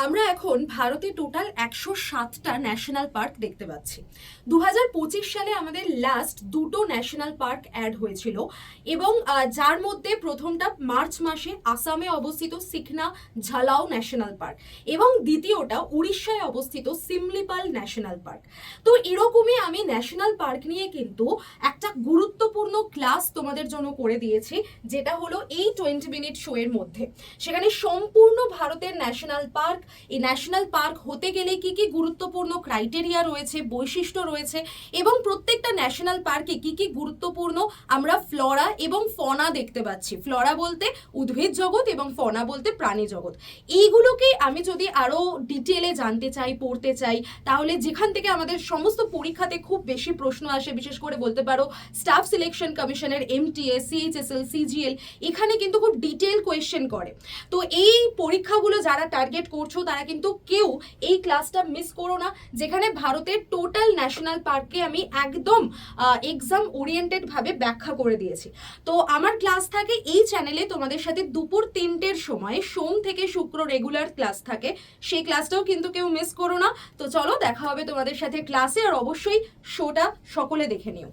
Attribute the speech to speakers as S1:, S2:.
S1: আমরা এখন ভারতে টোটাল 107টা ন্যাশনাল পার্ক দেখতে পাচ্ছি। 2025 সালে আমাদের লাস্ট দুটো ন্যাশনাল পার্ক অ্যাড হয়েছিল এবং যার মধ্যে প্রথমটা মার্চ মাসে আসামে অবস্থিত সিকনা ঝালাও ন্যাশনাল পার্ক এবং দ্বিতীয়টা উড়িষ্যায় অবস্থিত সিমলিপাল ন্যাশনাল পার্ক। তো এরকমই আমি ন্যাশনাল পার্ক নিয়ে কিন্তু একটা গুরুত্বপূর্ণ ক্লাস তোমাদের জন্য করে দিয়েছি, যেটা হলো এই 20 মিনিট শো এর মধ্যে। সেখানে সম্পূর্ণ ভারতের ন্যাশনাল পার্ক, এই ন্যাশনাল পার্ক হতে গেলে কি কি গুরুত্বপূর্ণ ক্রাইটেরিয়া রয়েছে, বৈশিষ্ট্য রয়েছে এবং প্রত্যেকটা ন্যাশনাল পার্কে কি কি গুরুত্বপূর্ণ আমরা ফ্লোরা এবং ফনা দেখতে পাচ্ছি। ফ্লোরা বলতে উদ্ভিদ জগৎ এবং ফনা বলতে প্রাণী জগৎ। এইগুলোকে আমি যদি আরো ডিটেলে জানতে চাই, পড়তে চাই, তাহলে যেখান থেকে আমাদের সমস্ত পরীক্ষাতে খুব বেশি প্রশ্ন আসে, বিশেষ করে বলতে পারো স্টাফ সিলেকশন কমিশনের এমটিএস, সিএইচএসএল, সিজিএল, এখানে কিন্তু খুব ডিটেল কোয়েশ্চেন করে। তো এই পরীক্ষাগুলো যারা টার্গেট করছো তারা কিন্তু কেউ এই ক্লাসটা মিস করো না, যেখানে ভারতের টোটাল ন্যাশনাল পার্ককে আমি একদম এক্সাম ওরিয়েন্টেড ভাবে ব্যাখ্যা করে দিয়েছি। তো আমার ক্লাস থাকে এই চ্যানেলে তোমাদের সাথে দুপুর 3টের সময়, সোম থেকে শুক্র রেগুলার ক্লাস থাকে, সেই ক্লাসটাও কিন্তু কেউ মিস করো না। তো চলো দেখা হবে তোমাদের সাথে ক্লাসে, আর অবশ্যই শোটা সকলে দেখে নিও।